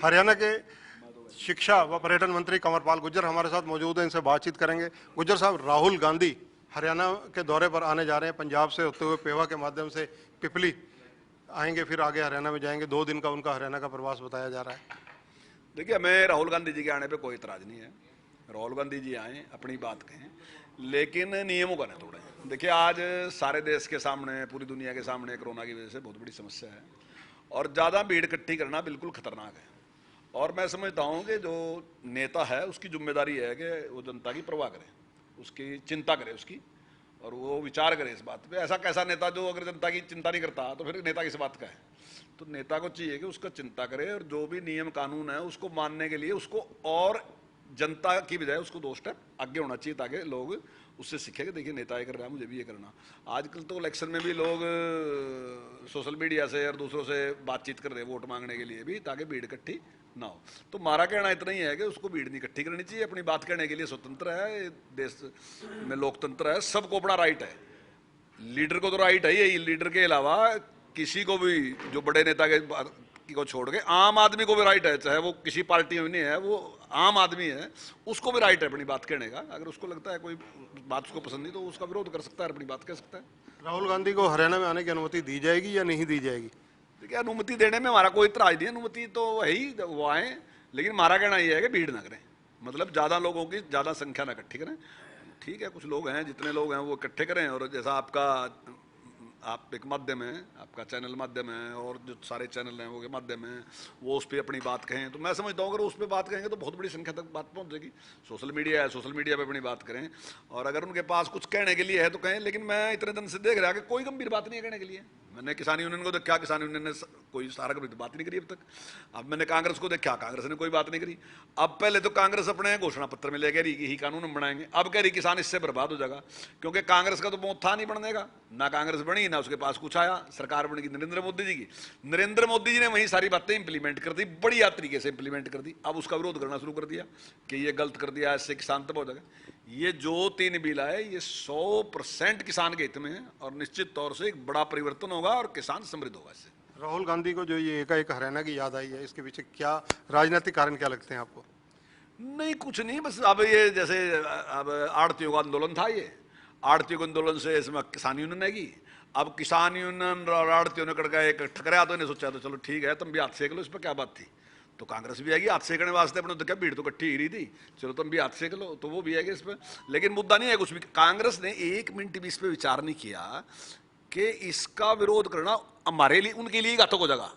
हरियाणा के शिक्षा व पर्यटन मंत्री कंवरपाल गुर्जर हमारे साथ मौजूद हैं, इनसे बातचीत करेंगे। गुर्जर साहब, राहुल गांधी हरियाणा के दौरे पर आने जा रहे हैं, पंजाब से होते हुए पेवा के माध्यम से पिपली आएंगे, फिर आगे हरियाणा में जाएंगे। 2 दिन का उनका हरियाणा का प्रवास बताया जा रहा है। देखिए, हमें राहुल गांधी जी के आने पे कोई इतराज नहीं है। राहुल गांधी जी आए, अपनी बात कहें, लेकिन नियमों का न तोड़ें। देखिए, आज सारे देश के सामने, पूरी दुनिया के सामने कोरोना की वजह से बहुत बड़ी समस्या है और ज़्यादा भीड़ इकट्ठी करना बिल्कुल खतरनाक है। और मैं समझता हूँ कि जो नेता है उसकी जिम्मेदारी है कि वो जनता की परवाह करे, उसकी चिंता करे उसकी, और वो विचार करे इस बात पे। ऐसा कैसा नेता जो अगर जनता की चिंता नहीं करता तो फिर नेता किस बात का है? तो नेता को चाहिए कि उसका चिंता करे और जो भी नियम कानून है उसको मानने के लिए उसको, और जनता की बजाय उसको 2 स्टेप आगे होना चाहिए ताकि लोग उससे सीखे कि देखिए नेता ये कर रहा है, मुझे भी ये करना। आजकल तो इलेक्शन में भी लोग सोशल मीडिया से और दूसरों से बातचीत कर रहे हैं वोट मांगने के लिए भी, ताकि भीड़ इकट्ठी ना हो। तो हमारा कहना इतना ही है कि उसको भीड़ नहीं इकट्ठी करनी चाहिए। अपनी बात कहने के लिए स्वतंत्र है, देश में लोकतंत्र है, सबको अपना राइट है। लीडर को तो राइट है ही, लीडर के अलावा किसी को भी, जो बड़े नेता के को छोड़ के आम आदमी को भी राइट है, चाहे वो किसी पार्टी में नहीं है, वो आम आदमी है, उसको भी राइट है अपनी बात कहने का। अगर उसको लगता है कोई बात उसको पसंद नहीं तो उसका विरोध कर सकता है, अपनी बात कह सकता है। राहुल गांधी को हरियाणा में आने की अनुमति दी जाएगी या नहीं दी जाएगी? देखिए, अनुमति देने में हमारा कोई इतराज नहीं है। अनुमति तो वही वो आए, लेकिन हमारा कहना यह है कि भीड़ ना करें, मतलब ज़्यादा लोगों की ज़्यादा संख्या ना इकट्ठी करें। ठीक है, कुछ लोग हैं, जितने लोग हैं वो इकट्ठे करें, और जैसा आप एक माध्यम है, आपका चैनल माध्यम है, और जो सारे चैनल हैं वो के माध्यम है, वो उस पर अपनी बात कहें। तो मैं समझता हूँ अगर उस पर बात कहेंगे तो बहुत बड़ी संख्या तक बात पहुँच जाएगी। सोशल मीडिया है, सोशल मीडिया पे अपनी बात करें, और अगर उनके पास कुछ कहने के लिए है तो कहें। लेकिन मैं इतने दिन से देख रहा कि कोई गंभीर बात नहीं है कहने के लिए। मैंने किसान यूनियन को देखा, किसान यूनियन ने कोई सारा कभी बात नहीं करी अब तक। अब मैंने कांग्रेस को देखा, कांग्रेस ने कोई बात नहीं करी। अब पहले तो कांग्रेस अपने घोषणा पत्र में ले कह रही कि ही कानून हम बनाएंगे, अब कह रही किसान इससे बर्बाद हो जाएगा, क्योंकि कांग्रेस का तो बहुत था नहीं बनने का। ना कांग्रेस बनी, ना उसके पास कुछ आया। सरकार बनेगी नरेंद्र मोदी जी की, नरेंद्र मोदी जी ने वही सारी बातें इंप्लीमेंट कर दी, बढ़िया तरीके से इंप्लीमेंट कर दी। अब उसका विरोध करना शुरू कर दिया कि ये गलत कर दिया, इससे किसान तबाह हो जाएगा। ये जो 3 बिल आए, ये 100% किसान के हित में है, और निश्चित तौर से एक बड़ा परिवर्तन होगा और किसान समृद्ध होगा इससे। राहुल गांधी को जो ये एकाएक हरियाणा की याद आई है, इसके पीछे क्या राजनीतिक कारण क्या लगते हैं आपको? नहीं, कुछ नहीं, बस अब ये जैसे अब आड़तियों का आंदोलन था, ये आड़तियों के आंदोलन से इसमें किसान यूनियन आएगी। अब किसान यूनियन और आड़तियों ने कड़का एक ठकराया, तो इन्हें सोचा तो चलो ठीक है, तुम भी हाथ सेक लो, इस पर क्या बात थी। तो कांग्रेस भी आएगी हाथ सेकने वास्ते, अपने तो क्या भीड़ तो इकट्ठी ही रही थी, चलो तुम भी हाथ सेक लो, तो वो भी आएगी इस पर। लेकिन मुद्दा नहीं है कुछ भी। कांग्रेस ने 1 मिनट भी इस पर विचार नहीं किया कि इसका विरोध करना हमारे लिए, उनके लिए घातक हो जाएगा।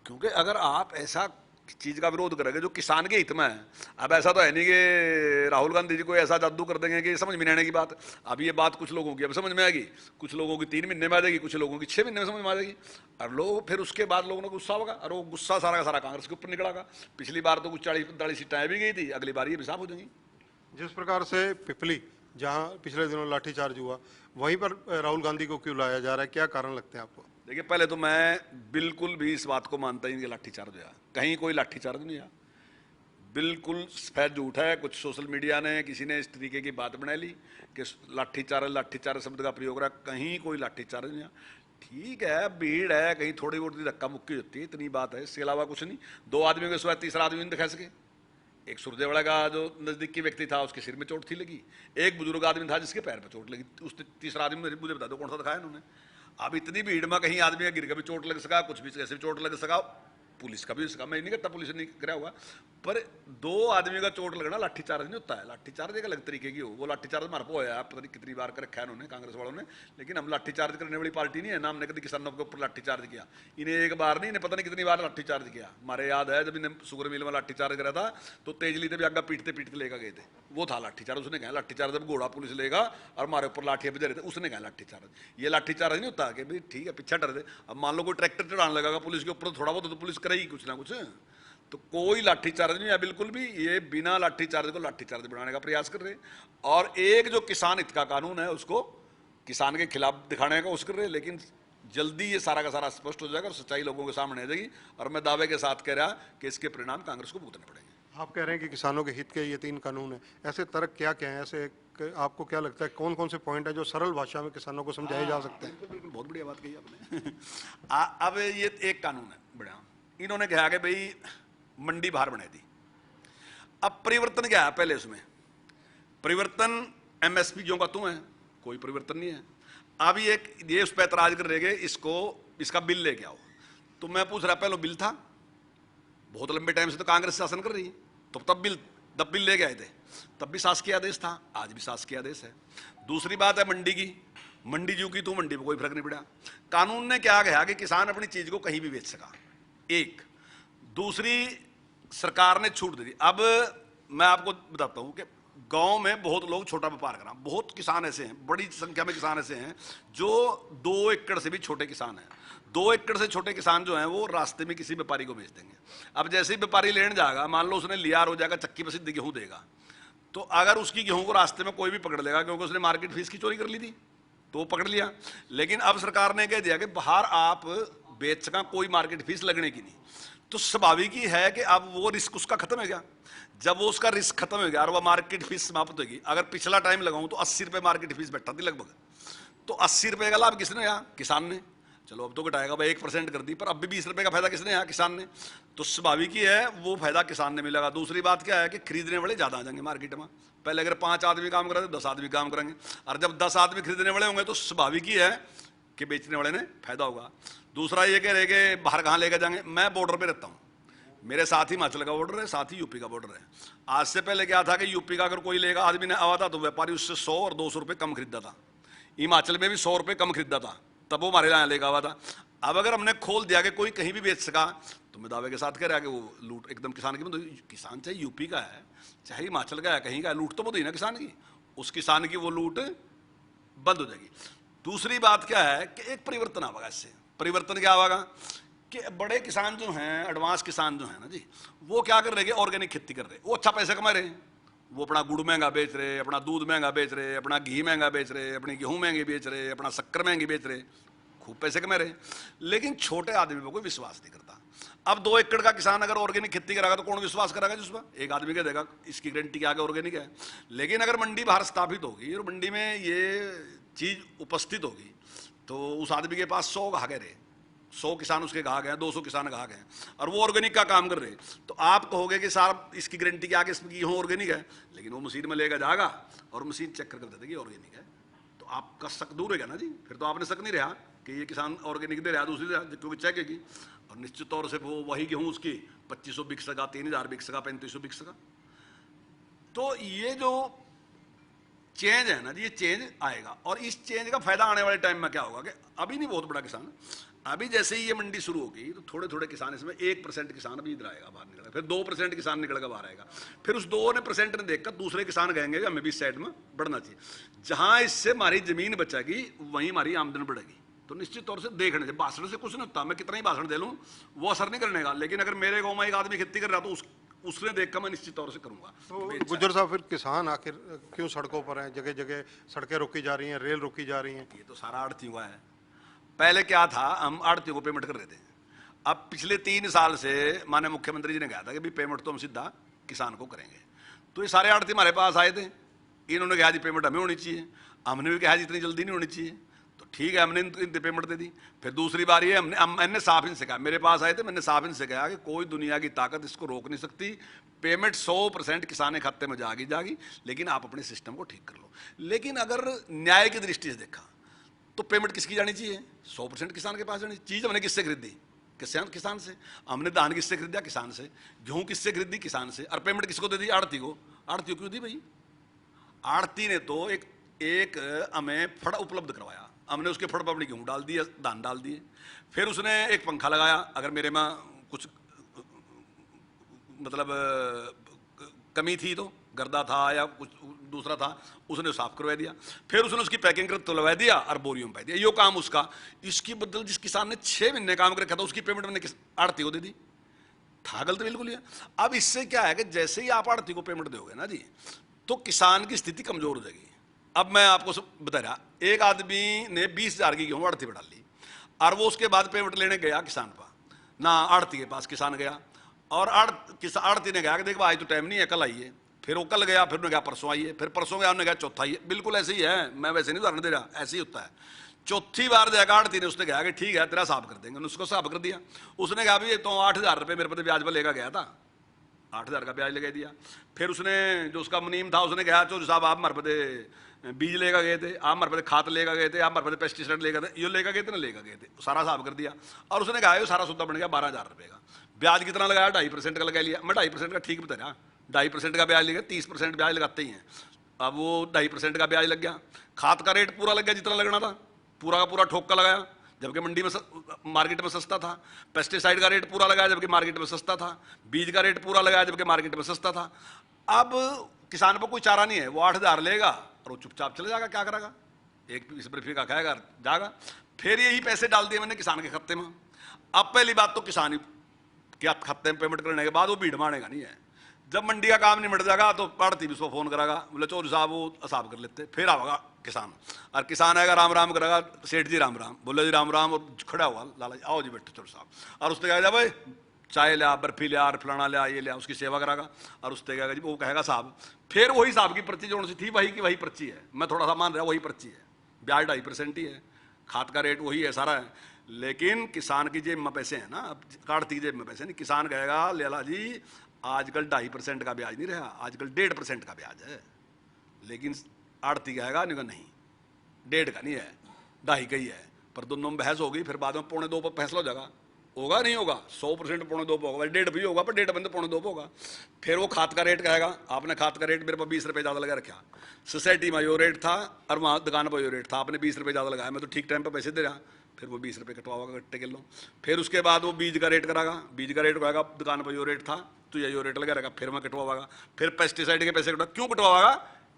क्योंकि अगर आप ऐसा चीज का विरोध करेंगे जो किसान के हित में है, अब ऐसा तो है नहीं कि राहुल गांधी जी को ऐसा जादू कर देंगे कि समझ में नहीं आने की बात। अब ये बात कुछ लोगों की अब समझ में आएगी, कुछ लोगों की 3 महीने में आ जाएगी, कुछ लोगों की 6 महीने में समझ में आ जाएगी। और लोग फिर उसके बाद लोगों को गुस्सा होगा, और वो गुस्सा सारा का सारा कांग्रेस के ऊपर निकलेगा। पिछली बार तो कुछ 40-45 सीटें भी गई थी, अगली बार ये भी साफ हो जाएंगी। जिस प्रकार से पिपली, जहां पिछले दिनों लाठीचार्ज हुआ, वहीं पर राहुल गांधी को क्यों लाया जा रहा है, क्या कारण लगते हैं आपको? देखिए, पहले तो मैं बिल्कुल भी इस बात को मानता ही नहीं कि लाठीचार्ज हुआ, कहीं कोई लाठीचार्ज नहीं हुआ, बिल्कुल सफेद झूठ है। कुछ सोशल मीडिया ने, किसी ने इस तरीके की बात बना ली कि लाठीचार्ज शब्द का प्रयोग रहा, कहीं कोई लाठीचार्ज नहीं। ठीक है, भीड़ है, कहीं थोड़ी बहुत धक्का मुक्की होती है, इतनी बात है, इसके अलावा कुछ नहीं। 2 आदमियों के सिवा तीसरा आदमी नहीं दिखा सके। एक सुरजेवाड़ा का जो नजदीकी व्यक्ति था, उसके सिर में चोट थी लगी। एक बुजुर्ग आदमी था जिसके पैर पर चोट लगी। उस तीसरा आदमी मुझे बता दो कौन सा दिखाया उन्होंने? अब इतनी भीड़ में कहीं आदमी गिर का भी चोट लग सका, कुछ भी कैसे भी चोट लग सका, पुलिस का भी इसका मैं नहीं कहता पुलिस ने कराया हुआ, पर 2 आदमी का चोट लगना लाठीचार्ज नहीं होता है। लाठीचार्ज एक अलग तरीके की हो, वो लाठीचार्ज हमारे को है, पता नहीं कितनी बार कर रखा है उन्होंने, कांग्रेस वालों ने। लेकिन हम लाठीचार्ज करने वाली पार्टी नहीं है ना, हमने कभी किसानों के ऊपर लाठीचार्ज किया। इन्हें एक बार नहीं, इन्हें पता नहीं कितनी बार लाठीचार्ज किया। हमारे याद है जब इन्हें शुगर मिल में लाठीचार्ज करा था, तो तेजली से भी आगे पीटते पीटते लेकर गए थे, वो था लाठीचार्ज। उसने कहा लाठीचार्ज, जब घोड़ा पुलिस लेगा और हमारे ऊपर लाठियां बजा रहे थे, उसने कहा लाठीचार्ज। ये लाठीचार्ज नहीं होता कि भाई ठीक है पीछे डर दे। अब मान लो कोई ट्रैक्टर चढ़ाने लगेगा पुलिस के ऊपर, तो थोड़ा बहुत तो पुलिस करेगी कुछ ना कुछ। तो कोई लाठीचार्ज नहीं है बिल्कुल भी। ये बिना लाठीचार्ज को लाठीचार्ज बनाने का प्रयास कर रहे हैं, और एक जो किसान हित का कानून है उसको किसान के खिलाफ दिखाने का कोशिश कर रहे हैं। लेकिन जल्दी ये सारा का सारा स्पष्ट हो जाएगा और सच्चाई लोगों के सामने आ जाएगी, और मैं दावे के साथ कह रहा कि इसके परिणाम कांग्रेस को भुगतने पड़ेंगे। आप कह रहे हैं कि किसानों के हित के ये 3 कानून हैं, ऐसे तर्क क्या क्या हैं? ऐसे आपको क्या लगता है कौन कौन से पॉइंट है जो सरल भाषा में किसानों को समझाए जा सकते हैं? बिल्कुल, बहुत बढ़िया बात कही आपने। अब ये एक कानून है बड़ा, इन्होंने कहा कि भाई मंडी बाहर बना दी। अब परिवर्तन क्या है पहले उसमें? परिवर्तन एमएसपी जो का तू है, कोई परिवर्तन नहीं है। अब ये उस पर ऐतराज कर रहे हैं, इसका बिल लेके आओ। तो मैं पूछ रहा, पहले बिल था, बहुत लंबे टाइम से तो कांग्रेस शासन कर रही है, तो तब बिल लेके आए थे, तब भी शासकीय आदेश था, आज भी शासकीय आदेश है। दूसरी बात है मंडी की, मंडी जो की तो मंडी पर कोई फर्क नहीं पड़ा। कानून ने क्या कहा कि किसान अपनी चीज को कहीं भी बेच सका, एक। दूसरी, सरकार ने छूट दे दी। अब मैं आपको बताता हूं कि गांव में बहुत लोग छोटा व्यापार कर रहे हैं, बहुत किसान ऐसे हैं, बड़ी संख्या में किसान ऐसे हैं जो 2 एकड़ से भी छोटे किसान हैं। 2 एकड़ से छोटे किसान जो हैं वो रास्ते में किसी व्यापारी को बेच देंगे। अब जैसे ही व्यापारी लेने जाएगा, मान लो उसने लिया हो जाएगा, चक्की पर सीधे गेहूं देगा, तो अगर उसकी गेहूं को रास्ते में कोई भी पकड़ लेगा क्योंकि उसने मार्केट फीस की चोरी कर ली थी, तो वो पकड़ लिया। लेकिन अब सरकार ने कह दिया कि बाहर आप बेच सका, कोई मार्केट फीस लगने की नहीं। तो स्वाभाविक ही है कि अब वो रिस्क उसका खत्म हो गया। जब वो उसका रिस्क खत्म हो गया और वह मार्केट फीस समाप्त होगी, अगर पिछला टाइम लगाऊं तो 80 रुपए मार्केट फीस बैठा थी लगभग, तो 80 रुपए का लाभ किसने आया? किसान ने। चलो अब तो घटाएगा भाई, 1% कर दी, पर अब भी 20 रुपए का फायदा किसने आया? किसान ने। तो स्वाभाविक ही है वो फायदा किसान ने मिलेगा। दूसरी बात क्या है कि खरीदने वाले ज्यादा आ जाएंगे मार्केट में। पहले अगर 5 आदमी काम कर रहे थे, 10 आदमी काम करेंगे, और जब 10 आदमी खरीदने वाले होंगे तो स्वाभाविक ही है कि बेचने वाले ने फायदा होगा। दूसरा ये कह रहे कि बाहर कहाँ लेकर जाएंगे। मैं बॉर्डर पे रहता हूँ, मेरे साथ ही हिमाचल का बॉर्डर है, साथ ही यूपी का बॉर्डर है। आज से पहले क्या था कि यूपी का अगर कोई लेगा आदमी ने आवा था तो व्यापारी उससे 100 और 200 रुपये कम खरीदा था। हिमाचल में भी 100 रुपये कम खरीदा था, तब वो हमारे यहाँ लेगा आवा था। अब अगर हमने खोल दिया कि कोई कहीं भी बेच सका, तो मैं दावे के साथ कह रहा है कि वो लूट एकदम किसान की। मतलब किसान चाहे यूपी का है चाहे हिमाचल का है, कहीं का है, लूट तो बहुत ही ना किसान की। उस किसान की वो लूट बंद हो जाएगी। दूसरी बात क्या है कि एक परिवर्तन आएगा इससे। परिवर्तन क्या होगा कि बड़े किसान जो हैं, एडवांस किसान जो हैं ना जी, वो क्या कर रहे हैं? ऑर्गेनिक खेती कर रहे हैं, वो अच्छा पैसा कमा रहे हैं। वो अपना गुड़ महंगा बेच रहे, अपना दूध महंगा बेच रहे, अपना घी महंगा बेच रहे, अपनी गेहूं महंगी बेच रहे, अपना शक्कर महंगी बेच रहे, खूब पैसे कमा रहे। लेकिन छोटे आदमी पर कोई विश्वास नहीं करता। अब 2 एकड़ का किसान अगर ऑर्गेनिक खेती करेगा तो कौन विश्वास करेगा जिस पर? एक आदमी कह देगा इसकी गारंटी क्या है ऑर्गेनिक है। लेकिन अगर मंडी बाहर स्थापित होगी और मंडी में ये चीज उपस्थित होगी, तो उस आदमी के पास 100 ग्राहक रहे, 100 किसान उसके ग्राहक हैं, 200 किसान ग्राहक हैं, और वो ऑर्गेनिक का काम कर रहे हैं। तो आप कहोगे कि साहब इसकी गारंटी क्या है, इसमें गेहूं ऑर्गेनिक है, लेकिन वो मशीन में लेकर जाएगा और मशीन चेक कर देती कि ऑर्गेनिक है, तो आपका शक दूर है ना जी। फिर तो आपने शक नहीं रहा कि ये किसान ऑर्गेनिक दे रहा है, दूसरी दे रहा है, क्योंकि चेक है। और निश्चित तौर से वो वही गेहूं उसकी 2500 बिक सका, 3000 बिक सका, 3500 बिक सका। तो ये जो चेंज है ना जी, ये चेंज आएगा। और इस चेंज का फायदा आने वाले टाइम में क्या होगा कि अभी नहीं बहुत बड़ा किसान, अभी जैसे ही ये मंडी शुरू होगी तो थोड़े थोड़े किसान, इसमें 1% किसान अभी इधर आएगा, बाहर निकलेगा, फिर 2% किसान निकलेगा बाहर आएगा, फिर उस 2% ने देखकर दूसरे किसान कहेंगे कि हमें भी इस साइड में बढ़ना चाहिए। जहां इससे हमारी जमीन बचेगी वहीं हमारी आमदन बढ़ेगी। तो निश्चित तौर से देखने से, भाषण से कुछ नहीं होता, मैं कितना ही भाषण दे लूं वो असर नहीं करने का। लेकिन अगर मेरे गाँव में एक आदमी खेती कर रहा तो उसने देखकर मैं निश्चित तौर से करूंगा। तो गुज्जर साहब, फिर किसान आखिर क्यों सड़कों पर हैं? जगह जगह सड़कें रोकी जा रही हैं, रेल रोकी जा रही हैं। ये तो सारा आड़तियों का है। पहले क्या था, हम आड़तियों को पेमेंट कर रहे थे। अब पिछले 3 साल से माननीय मुख्यमंत्री जी ने कहा था कि भी पेमेंट तो हम सीधा किसान को करेंगे। तो ये सारे आड़ती हमारे पास आए थे, इन्होंने कहा जी पेमेंट हमें होनी चाहिए, हमने भी कहा जी इतनी जल्दी नहीं होनी चाहिए। तो ठीक है, हमने इनकी पेमेंट दे दी। फिर दूसरी बार ये मैंने साफ इनसे कहा, मेरे पास आए थे, मैंने साफ इनसे कहा कि कोई दुनिया की ताकत इसको रोक नहीं सकती। पेमेंट 100% किसान के खाते में जागी, लेकिन आप अपने सिस्टम को ठीक कर लो। लेकिन अगर न्याय की दृष्टि से देखा तो पेमेंट किसकी जानी चाहिए? 100% किसान के पास जानी। चीज हमने किससे खरीदी? किसान से। हमने धान किससे खरीदा? किसान से। गेहूं किससे खरीदी? किसान से। और पेमेंट किसको दे दी? आड़ती को। आड़ती क्यों दी भाई? आड़ती ने तो एक हमें फड़ उपलब्ध करवाया, हमने उसके फड़ पर अपनी गेहूं डाल दिया, धान डाल दिए। फिर उसने एक पंखा लगाया, अगर मेरे में कुछ मतलब कमी थी तो, गर्दा था या कुछ दूसरा था, उसने साफ करवा दिया। फिर उसने उसकी पैकिंग कर तुलवा दिया और बोरियों में पा दिया। यो काम उसका। इसकी बदल जिस किसान ने 6 महीने काम कर रखा था उसकी पेमेंट मैंने आड़ती को दे दी। था गलत बिल्कुल ही। अब इससे क्या है कि जैसे ही आप आड़ती को पेमेंट दोगे ना जी, तो किसान की स्थिति कमजोर हो जाएगी। अब मैं आपको बता रहा, एक आदमी ने 20,000 की गेहूं आड़ती पर डाल ली और वो उसके बाद पेमेंट लेने गया किसान पर, ना आड़ती के पास किसान गया, और आड़ती ने कहा कि देखो आज तो टाइम नहीं है, कल आइए। फिर वो कल गया, फिर उन्होंने कहा परसों आइए, फिर परसों गया, उन्होंने कहा चौथा आइए। बिल्कुल ऐसे ही है, मैं वैसे नहीं उदाहरण दे रहा, ऐसे ही होता है। चौथी बार जाकर आड़ती ने उसने कहा कि ठीक है तेरा साफ कर देंगे, उसको साफ कर दिया। उसने कहा भी तो 8,000 रुपये मेरे पे ब्याज पर लेकर गया था, 8,000 का ब्याज लगा दिया। फिर उसने जो उसका मुनीम था उसने कहा चौधरी साहब आप हमारे पते बीज लेकर गए थे, आप हमारे पते खाद लेकर गए थे, आप हमारे पते पेस्टिसाइड लेकर गए थे, ये लेकर गए थे ना लेकर गए थे, सारा हिसाब कर दिया और उसने कहा ये सारा सौदा बन गया 12,000 रुपये का। ब्याज कितना लगाया? 2.5% का लगा लिया। मैं 2.5% का ठीक बता रहा, 2.5% का ब्याज लेगा, 30% ब्याज लगाते ही हैं। अब वो 2.5% का ब्याज लग गया, खाद का रेट पूरा लग गया जितना लगना था, पूरा का पूरा ठोक का लगाया, जबकि मंडी में मार्केट में सस्ता था। पेस्टिसाइड का रेट पूरा लगाया जबकि मार्केट में सस्ता था। बीज का रेट पूरा लगाया जबकि मार्केट में सस्ता था। अब किसान पर कोई चारा नहीं है, वो 8,000 लेगा और वो चुपचाप चले जाएगा, क्या करेगा? एक पीस बर्फी का खाएगा जाएगा। फिर यही पैसे डाल दिए मैंने किसान के खाते में। अब पहली बात तो किसान क्या खाते में पेमेंट करने के बाद वो भीड़ मानेगा नहीं है। जब मंडी का काम निमट जाएगा तो पड़ती भी उसको फोन करेगा, बोले चौधरी साहब वो हिसाब कर लेते। फिर आएगा किसान, और किसान आएगा राम राम करेगा, सेठ जी राम राम, बोले जी राम राम, और खड़ा हुआ लाला जी आओ जी बैठो चौधरी साहब, और उसने कहेगा भाई चाय लिया, बर्फी लिया, फलाना लिया, ये लिया, उसकी सेवा करागा। और उसने कहेगा जी, वो कहेगा साहब, फिर वही साहब की पर्ची जो सी थी वही की वही पर्ची है, मैं थोड़ा सा मान रहा वही पर्ची है, ब्याज 2.5% ही है, खाद का रेट वही है, सारा है। लेकिन किसान की जेब में पैसे हैं ना, अब काटती की जेब में पैसे नहीं। किसान कहेगा लाला जी आजकल 2.5% का ब्याज नहीं रहा, आजकल 1.5% का ब्याज है। लेकिन आड़ती कहेगा नहीं 1.5 का नहीं है, 2.5 का ही है। पर दोनों में बहस होगी, फिर बाद में 1.25 पर फैसला हो जाएगा, होगा नहीं होगा, 100% 1.25 पर होगा, 1.5 भी होगा, पर 1.5 बंद 1.25 होगा। फिर वो खाद का रेट कहेगा, आपने खाद का रेट मेरे पर 20 रुपये ज़्यादा लगा रखा, सोसाइटी में यो रेट था और वहाँ दुकान पर यो रेट था, आपने 20 रुपये ज़्यादा लगाया, मैं तो ठीक टाइम पर पैसे दे रहा, फिर वो 20 रुपये कटवाओगा कट्टे किलो। फिर उसके बाद वो बीज का रेट करागा, बीज का रेट कहेगा दुकान पर यो रेट था तो यो रेट लगा रहेगा, फिर मैं कटवागा। फिर पेस्टिसाइड के पैसे क्यों कटवागा?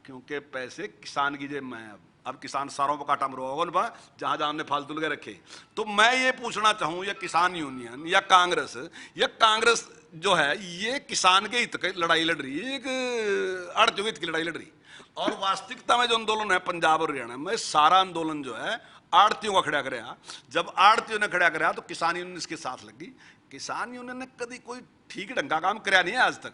क्योंकि पैसे किसान की जेब में है। अब किसान सारों पर काटा मरवा होगा जहां जहां हमने फालतू लगे रखे। तो मैं ये पूछना चाहूं, या किसान यूनियन या कांग्रेस जो है ये किसान के हित की लड़ाई लड़ रही है, एक आड़तियों के हित की लड़ाई लड़ रही। और वास्तविकता में जो आंदोलन है पंजाब और हरियाणा में, सारा आंदोलन जो है आड़तियों का खड़ा कराया। जब आड़तियों ने खड़ा कराया तो किसान यूनियन इसके साथ लगी। किसान यूनियन ने कभी कोई ठीक ढंग का काम कराया नहीं है आज तक।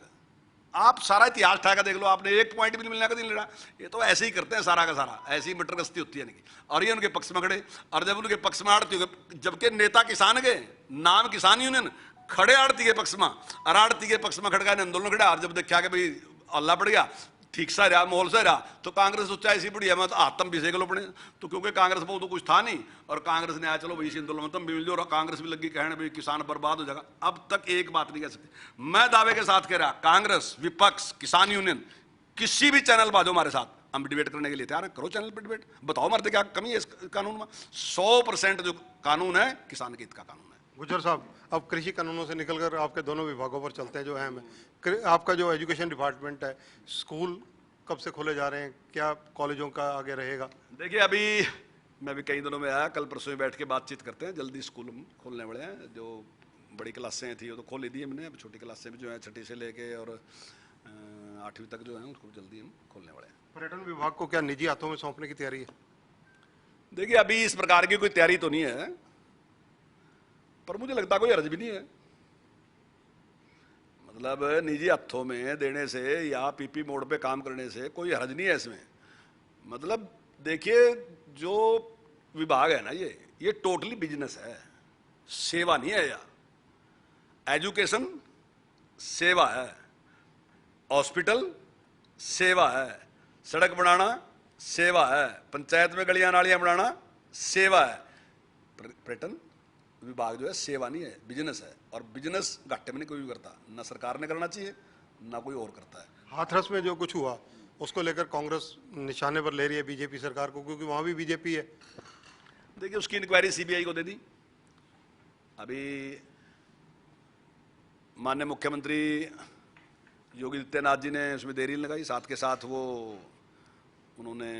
आप सारा इतिहास ठाकर देख लो, आपने एक पॉइंट भी नहीं मिलने का नहीं लड़ा। ये तो ऐसे ही करते हैं सारा का सारा, ऐसी मटर गश्ती होती है इनकी। और ये उनके पक्ष में खड़े, और जब उनके पक्ष में आड़ती, जबकि नेता किसान के नाम किसान यूनियन खड़े आड़ती के पक्ष में, और आड़ती के पक्ष में खड़का आंदोलन खड़ा। और जब देखा कि भाई अल्लाह बढ़ गया, ठीक सा रहा, माहौल सा रहा, तो कांग्रेस सोचा ऐसी बढ़िया मैं तो हाथ तम भी सेक लो अपने। तो क्योंकि कांग्रेस बहुत तो कुछ था नहीं, और कांग्रेस ने आया चलो भाई इसी आंदोलन में तुम भी मिल जाओ, और कांग्रेस भी लगी कहने भाई किसान बर्बाद हो जाएगा। अब तक एक बात नहीं कह सकते, मैं दावे के साथ कह रहा, कांग्रेस, विपक्ष, किसान यूनियन, किसी भी चैनल पर आ जाओ हमारे साथ, हम डिबेट करने के लिए तैयार हैं। करो चैनल पर डिबेट, बताओ मरते क्या कमी है इस कानून में। 100% जो कानून है किसान के हित का कानून है। गुज्जर साहब, अब कृषि कानूनों से निकलकर आपके दोनों विभागों पर चलते हैं जो अहम है। आपका जो एजुकेशन डिपार्टमेंट है, स्कूल कब से खोले जा रहे हैं, क्या कॉलेजों का आगे रहेगा? देखिए अभी मैं भी कई दिनों में आया, कल परसों में बैठ के बातचीत करते हैं, जल्दी स्कूल खोलने वाले हैं। जो बड़ी क्लासें थी वो तो खोल ही दी हमने, अब छोटी क्लासें भी जो है 6ठी से लेके और 8वीं तक जो है उसको जल्दी हम खोलने वाले हैं। पर्यटन विभाग को क्या निजी हाथों में सौंपने की तैयारी है? देखिए अभी इस प्रकार की कोई तैयारी तो नहीं है, पर मुझे लगता कोई हर्ज भी नहीं है। मतलब निजी हाथों में देने से या पीपी मोड पे काम करने से कोई हर्ज नहीं है इसमें। मतलब देखिए जो विभाग है ना ये टोटली बिजनेस है, सेवा नहीं है। या एजुकेशन सेवा है, हॉस्पिटल सेवा है, सड़क बनाना सेवा है, पंचायत में गलियां नालियां बनाना सेवा है। पर्यटन विभाग जो है सेवा नहीं है, बिजनेस है। और बिजनेस घाटे में नहीं कोई भी करता, ना सरकार ने करना चाहिए ना कोई और करता है। हाथरस में जो कुछ हुआ उसको लेकर कांग्रेस निशाने पर ले रही है बीजेपी सरकार को, क्योंकि वहां भी बीजेपी है। देखिए उसकी इंक्वायरी सीबीआई को दे दी। अभी माननीय मुख्यमंत्री योगी आदित्यनाथ जी ने उसमें देरी लगाई, साथ के साथ वो उन्होंने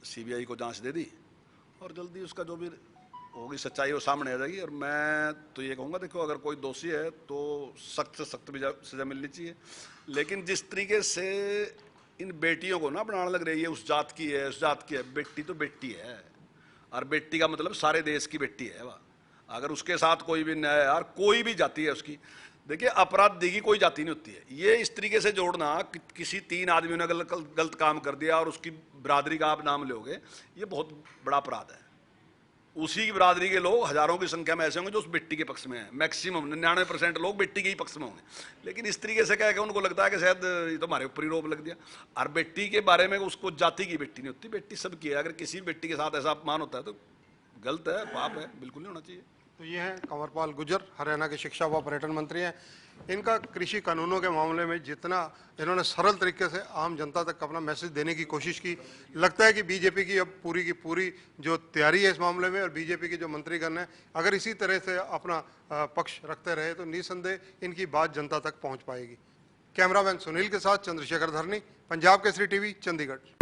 सीबीआई को जांच दे दी, और जल्दी उसका जो भी होगी सच्चाई वो सामने आ जाएगी। और मैं तो ये कहूँगा, देखो अगर कोई दोषी है तो सख्त से सख्त सजा मिलनी चाहिए। लेकिन जिस तरीके से इन बेटियों को ना बनाने लग रही है, उस जात की है, उस जात की है, बेटी तो बेटी है, और बेटी का मतलब सारे देश की बेटी है वह। अगर उसके साथ कोई भी न्याय, यार कोई भी जाति है उसकी, देखिए अपराधी की कोई जाति नहीं होती है। ये इस तरीके से जोड़ना कि किसी 3 आदमियों ने गलत काम कर दिया और उसकी बरादरी का आप नाम लोगे, ये बहुत बड़ा अपराध है। उसी की बिरादरी के लोग हजारों की संख्या में ऐसे होंगे जो उस बेटी के पक्ष में हैं। मैक्सिमम 99% लोग बेटी के ही पक्ष में होंगे। लेकिन इस तरीके से क्या है कि उनको लगता है कि शायद ये तो हमारे ऊपर ही रोप लग दिया। और बेटी के बारे में उसको जाति की बेटी नहीं होती, बेटी सबकी है। अगर किसी बेटी के साथ ऐसा अपमान होता है तो गलत है, पाप है, बिल्कुल नहीं होना चाहिए। तो ये हैं कंवरपाल गुर्जर, हरियाणा के शिक्षा व पर्यटन मंत्री हैं। इनका कृषि कानूनों के मामले में जितना इन्होंने सरल तरीके से आम जनता तक अपना मैसेज देने की कोशिश की, लगता है कि बीजेपी की अब पूरी की पूरी जो तैयारी है इस मामले में, और बीजेपी के जो मंत्रीगण हैं अगर इसी तरह से अपना पक्ष रखते रहे तो निसंदेह इनकी बात जनता तक पहुंच पाएगी। कैमरामैन सुनील के साथ चंद्रशेखर धरनी, पंजाब केसरी टीवी, चंडीगढ़।